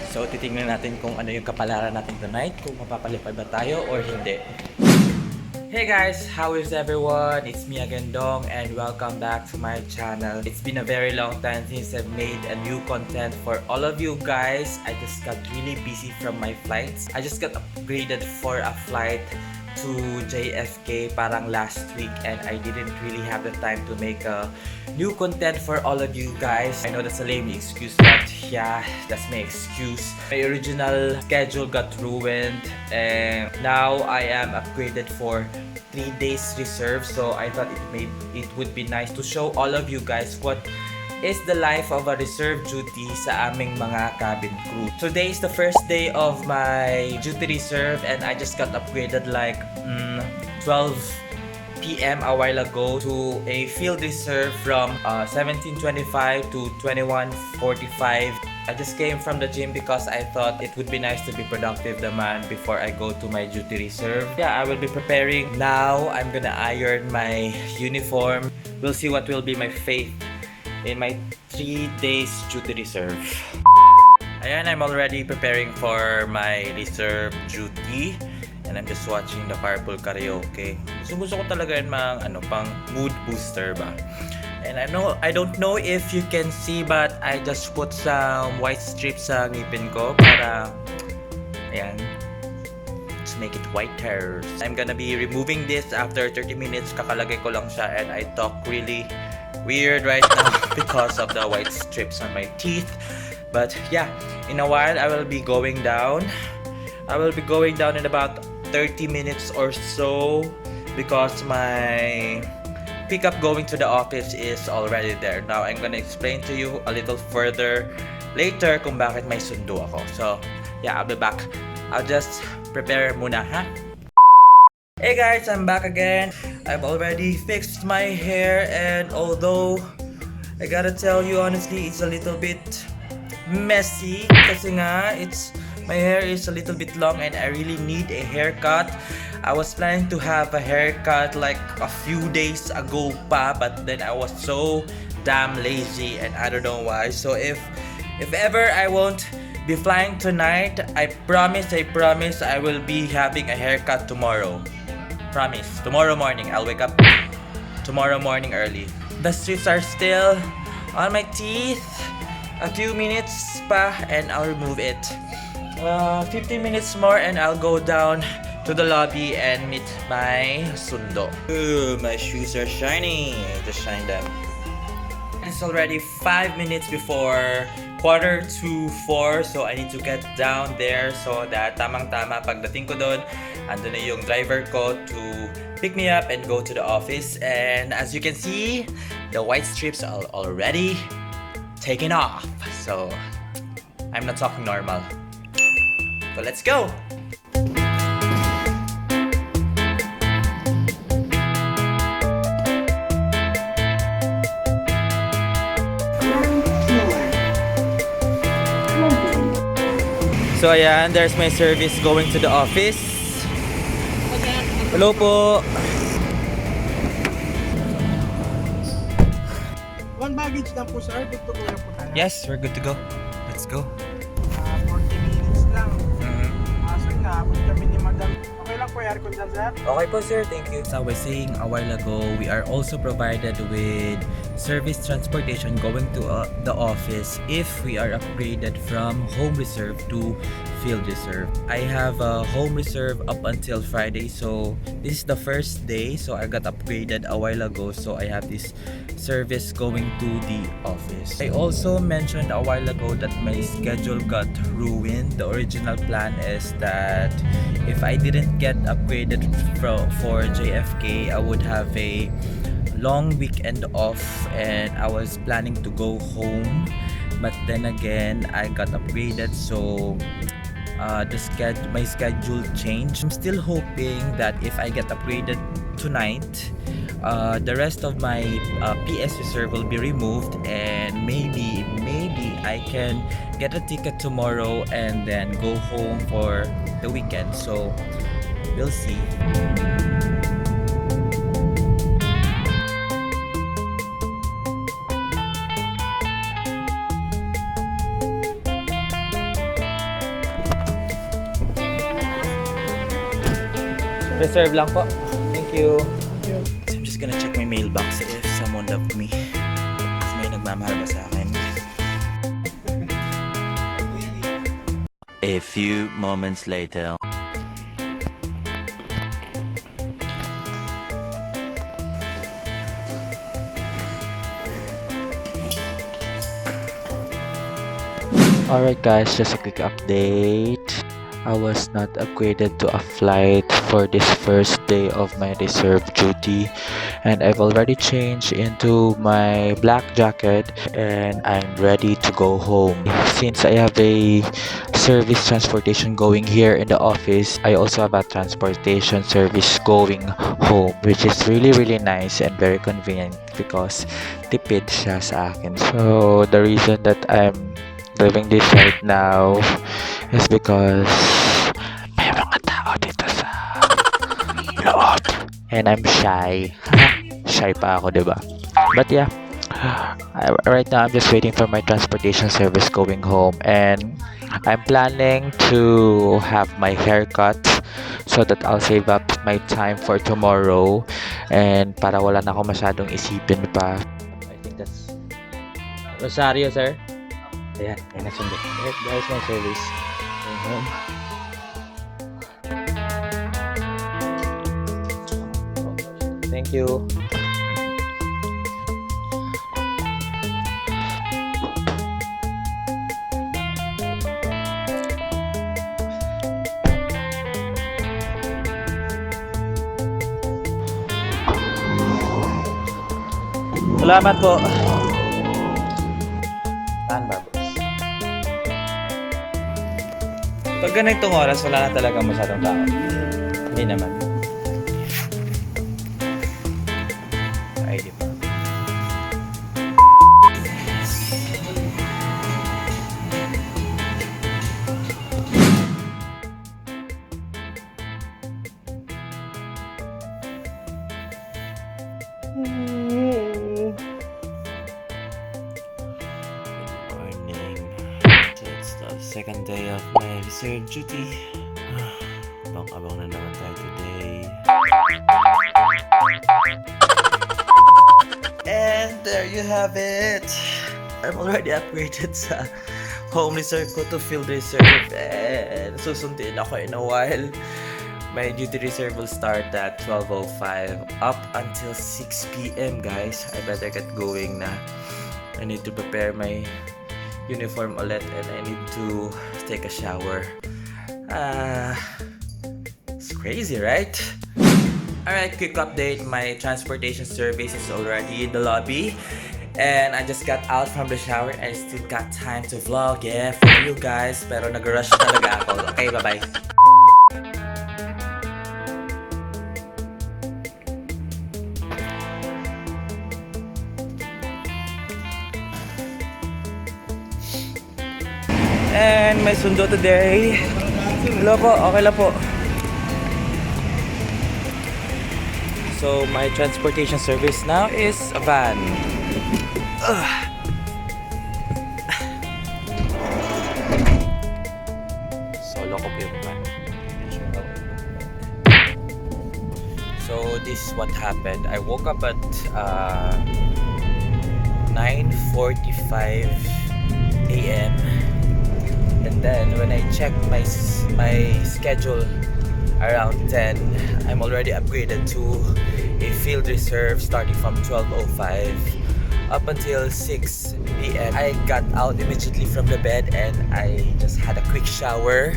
So, titingnan natin kung ano yung kapalaran natin tonight, kung mapapalipad ba tayo or hindi. Hey guys, how is everyone? It's me again, Dong, and welcome back to my channel. It's been a very long time since I've made a new content for all of you guys. I just got really busy from my flights. I just got upgraded for a flight to JFK parang last week, and I didn't really have the time to make a new content for all of you guys. I know that's a lame excuse, but yeah, that's my excuse. My original schedule got ruined, and now I am upgraded for 3 days reserve. So I thought it would be nice to show all of you guys what is the life of a reserve duty sa aming mga cabin crew. Today is the first day of my duty reserve, and I just got upgraded like 12 p.m. a while ago to a field reserve from 17:25 to 21:45. I just came from the gym because I thought it would be nice to be productive naman before I go to my duty reserve. Yeah, I will be preparing now. I'm gonna iron my uniform. We'll see what will be my fate in my 3 days duty reserve. Ayan, I'm already preparing for my reserve duty, and I'm just watching the Carpool Karaoke. Gusto ko talaga yung mga pang mood booster ba. And I don't know if you can see, but I just put some white strips sa ngipin ko para ayan, to make it whiter. I'm gonna be removing this after 30 minutes. Kakalagay ko lang siya, and I talk really weird right now because of the white strips on my teeth. But yeah, in a while I will be going down. I will be going down in about 30 minutes or so because my pickup going to the office is already there. Now I'm gonna explain to you a little further later kung bakit may sundo ako. So yeah, I'll be back. I'll just prepare muna, ha? Hey guys, I'm back again. I've already fixed my hair, and although I gotta tell you honestly, it's a little bit messy kasi nga my hair is a little bit long and I really need a haircut. I was planning to have a haircut like a few days ago pa, but then I was so damn lazy and I don't know why. So if ever I won't be flying tonight, I promise I will be having a haircut tomorrow. Promise. Tomorrow morning. I'll wake up tomorrow morning early. The strips are still on my teeth. A few minutes pa and I'll remove it. 15 minutes more and I'll go down to the lobby and meet my sundo. Ooh, my shoes are shiny. Just shine them. It's already 5 minutes before 3:45, so I need to get down there so that tamang-tama pagdating ko doon, andun na yung driver ko to pick me up and go to the office. And as you can see, the white strips are already taken off. So I'm not talking normal. So let's go! So ayan, there's my service going to the office. Hello po. One baggage lang po, sir. Good to go lang po tayo. Yes, we're good to go. Let's go. 40 minutes lang. So inaabot kami ni madam. Okay lang po, aircon dyan, sir. Okay po sir, thank you. As I was saying a while ago, we are also provided with service transportation going to the office if we are upgraded from home reserve to field reserve. I have a home reserve up until Friday, so this is the first day. So I got upgraded a while ago, so I have this service going to the office. I also mentioned a while ago that my schedule got ruined. The original plan is that if I didn't get upgraded for JFK, I would have a long weekend off and I was planning to go home, but then again I got upgraded, so my schedule changed. I'm still hoping that if I get upgraded tonight, the rest of my PS reserve will be removed, and maybe I can get a ticket tomorrow and then go home for the weekend. So we'll see. Reserve lang po. Thank you. So I'm just gonna check my mailbox if someone loved me. If may nagmamahal ba sa akin. A few moments later. Alright guys, just a quick update. I was not upgraded to a flight for this first day of my reserve duty, and I've already changed into my black jacket and I'm ready to go home. Since I have a service transportation going here in the office, I also have a transportation service going home, which is really nice and very convenient because tipid siya sa akin. So the reason that I'm doing this right now is because may mga tao dito sa loob and I'm shy. Shy pa ako, diba? But yeah, right now I'm just waiting for my transportation service going home, and I'm planning to have my hair cut so that I'll save up my time for tomorrow and para wala na ako masyadong isipin pa. I think that's Rosario, sir. Ayan, ayan na sundo. There's my service. Going home. Thank you. Salamat po. Saan ba, boss? Pag ganitong oras, wala na talaga masyadong tao. Hindi naman. Ay, di ba? Second day of my reserve duty. Abang-abang na naman tayo today. And there you have it. I'm already upgraded sa home reserve ko to field reserve. And susundin ako in a while. My duty reserve will start at 12:05 up until 6 p.m. guys. I better get going na. I need to prepare my uniform ulit and I need to take a shower. It's crazy, right? Alright, quick update. My transportation service is already in the lobby and I just got out from the shower and I still got time to vlog, yeah, for you guys. Pero nag-rush talaga ako. Okay, bye-bye. And may sundo today. Hello po, okay lang po. So my transportation service now is a van. Solo ko po yung van. So this is what happened. I woke up at 9:45 a.m. And then when I checked my schedule around 10, I'm already upgraded to a field reserve starting from 12:05 up until 6 p.m. I got out immediately from the bed and I just had a quick shower.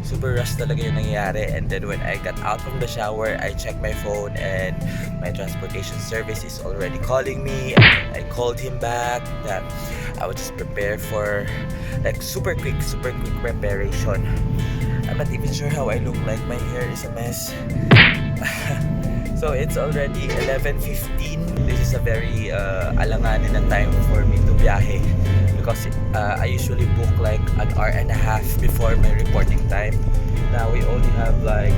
Super rush talaga yung nangyayari. And then when I got out from the shower, I checked my phone and my transportation service is already calling me. And I called him back that I would just prepare for like super quick preparation. I'm not even sure how I look like. My hair is a mess. So it's already 11:15. This is a very alanganin na time for me to biyahe because I usually book like an hour and a half before my reporting time. Now we only have like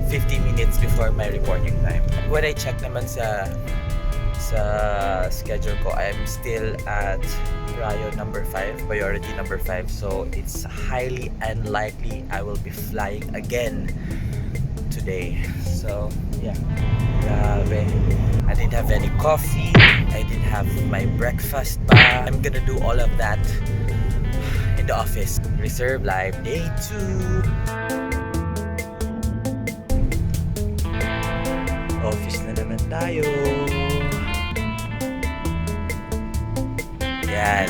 50 minutes before my reporting time. When I check naman sa sa schedule ko, I'm still at priority number 5. So it's highly unlikely I will be flying again today. So yeah, grabe. I didn't have any coffee. I didn't have my breakfast pa. I'm gonna do all of that in the office. Reserve Live Day 2. Office na naman tayo. Yan.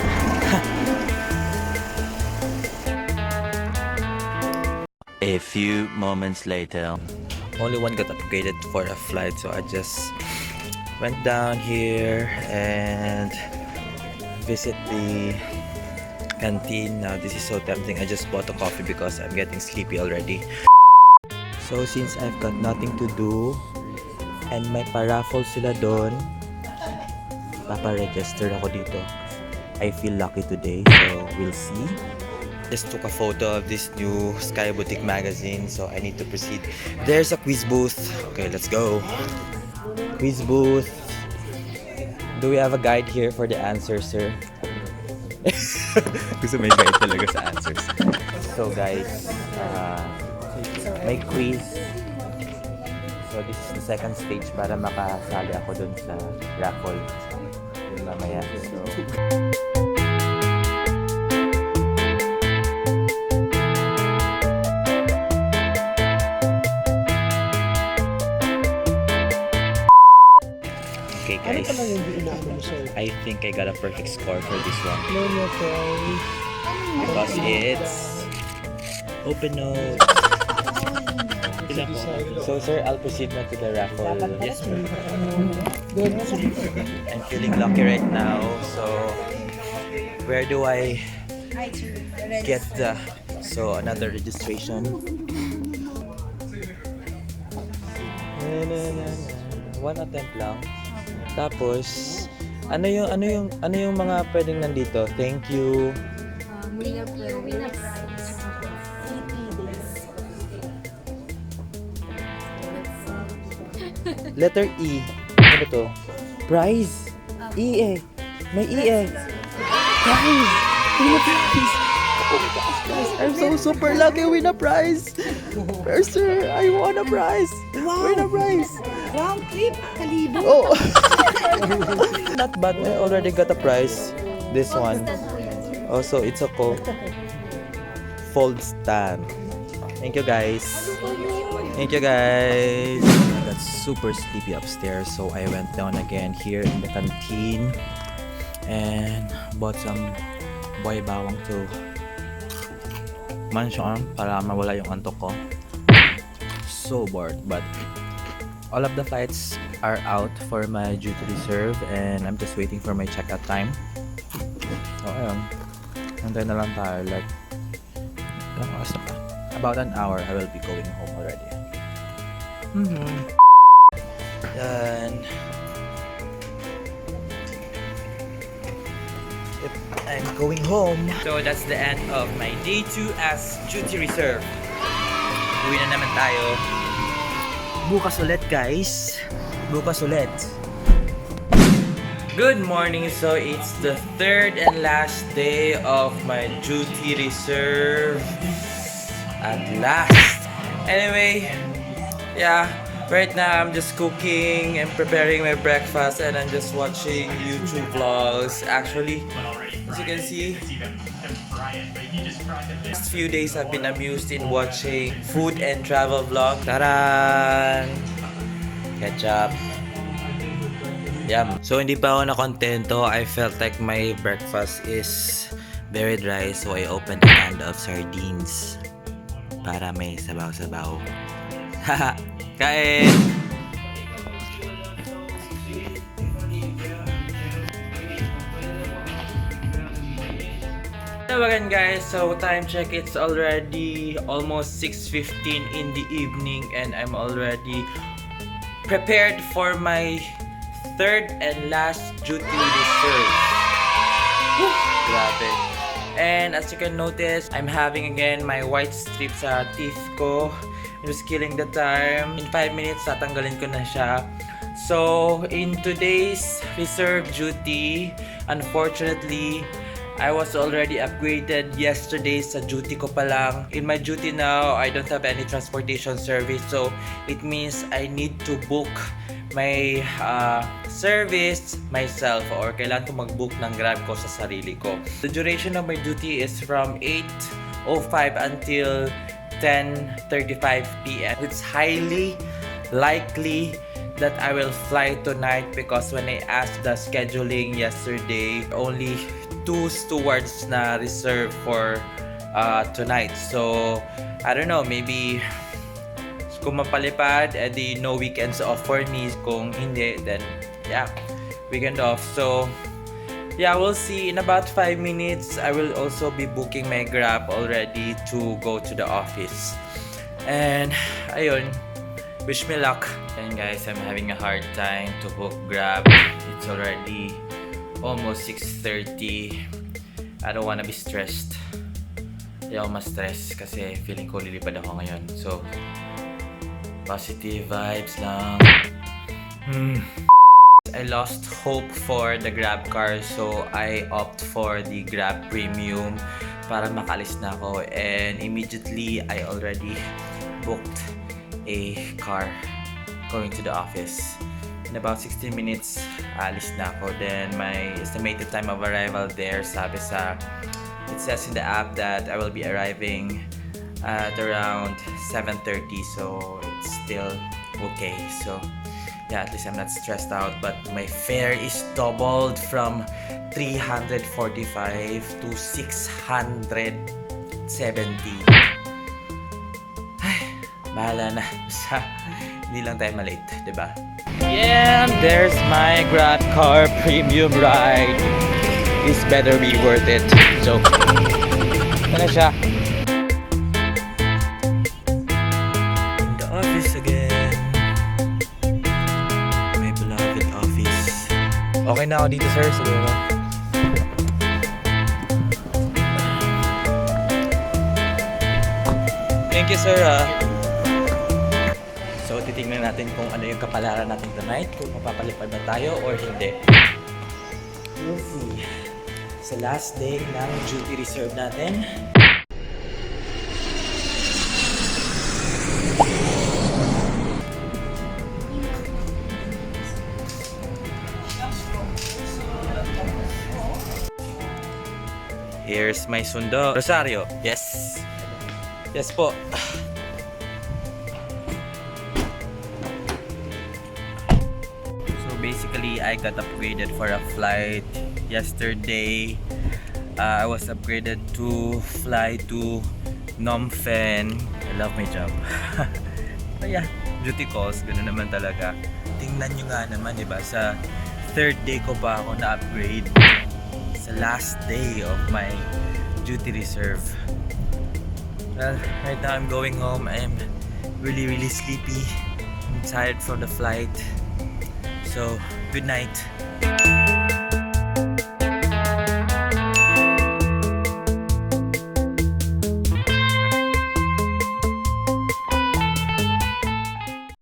A few moments later. Only one got upgraded for a flight, so I just went down here and visit the canteen. Now this is so tempting. I just bought a coffee because I'm getting sleepy already. So since I've got nothing to do and may paraffle sila doon, papa-register ako dito. I feel lucky today, so we'll see. Just took a photo of this new Sky Boutique magazine, so I need to proceed. There's a quiz booth. Okay, let's go. Quiz booth. Do we have a guide here for the answers, sir? Gusto may guide talaga sa answers. So guys, may quiz. So this is the second stage para makasali ako dun sa raffle. Yun mamaya. So okay guys, I think I got a perfect score for this one. Because it's open notes. So sir, I'll proceed na to the raffle. Yes sir. I'm feeling lucky right now. So where do I get the another registration? One attempt lang. Tapos ano yung mga pwedeng nandito? Thank you. Letter E. Ano to? Prize. E eh. May E eh. Prize. Win a prize. Oh my gosh, guys. I'm so super lucky. Win a prize. First, sir, I won a prize. Wow. Win a prize. Round trip, kalibo. Oh. Not bad. I already got a prize. This one. Also, it's a fold stand. Thank you, guys. Thank you, guys. I got super sleepy upstairs, so I went down again here in the canteen and bought some boy bawang to mansion para mawala yung antok ko. So bored, but all of the flights are out for my duty reserve and I'm just waiting for my checkout time. So ayun, hantay na lang tayo, like ilang oras na pa? About an hour I will be going home already. Yan. Yep, I'm going home. So that's the end of my day 2 as duty reserve. Uwi na naman tayo. Bukas ulit, guys. Bukas ulit. Good morning. So it's the third and last day of my duty reserve. At last. Anyway, yeah, right now I'm just cooking and preparing my breakfast and I'm just watching YouTube vlogs. Actually, as you can see, last few days I've been amused in watching food and travel vlogs. Taran! Ketchup. Yum. So hindi pa ako nakontento. I felt like my breakfast is very dry, so I opened a can of sardines para may sabaw-sabaw. Haha! Kain! Hello again, guys. So time check, it's already almost 6:15 in the evening and I'm already prepared for my third and last duty reserve. Grabe. And as you can notice, I'm having again my white strip sa teeth ko. I'm just killing the time. In 5 minutes, tatanggalin ko na siya. So, in today's reserve duty, unfortunately, I was already upgraded yesterday sa duty ko pa lang. In my duty now, I don't have any transportation service. So, it means I need to book my service myself or kailangan ko mag-book ng Grab ko sa sarili ko. The duration of my duty is from 8:05 until 10:35 p.m. It's highly likely that I will fly tonight because when I asked the scheduling yesterday, only 2 stewards na reserved for tonight. So, I don't know, maybe kung mapalipad, edi no weekends off for me. Kung hindi, then yeah, weekend off. So, yeah, we'll see. In about 5 minutes, I will also be booking my Grab already to go to the office. And, ayun, wish me luck. And guys, I'm having a hard time to book Grab. It's already almost 6:30. I don't wanna be stressed. Ayaw ma-stress kasi feeling ko lilipad ako ngayon. So, positive vibes lang. I lost hope for the Grab car, so I opt for the Grab Premium para makalis na ako. And immediately, I already booked a car going to the office. In about 16 minutes, alis na ako. Then my estimated time of arrival there, it says in the app that I will be arriving at around 7:30, so it's still okay. So yeah, at least I'm not stressed out. But my fare is doubled from 345 to 670. Ay, bahala na. Basta hindi lang tayo malate, diba? Yeah, there's my Grab car premium ride. This better be worth it. So, ito na siya. In the office again. My beloved office. Okay na ako dito, sir. Siguro. Thank you, sir. So, titingnan natin kung ano yung kapalaran natin tonight. Kung mapapalipad ba tayo or hindi. We'll see. Sa last day ng duty reserve natin. Here's my sundo. Rosario. Yes. Yes po. So basically, I got upgraded for a flight yesterday. I was upgraded to fly to Phnom Penh. I love my job. But yeah, duty calls, ganoon naman talaga. Tingnan nyo nga naman, diba? Sa third day ko pa ako na-upgrade. Sa last day of my duty reserve. Well, right now I'm going home. I'm really, really sleepy. I'm tired from the flight. So, good night.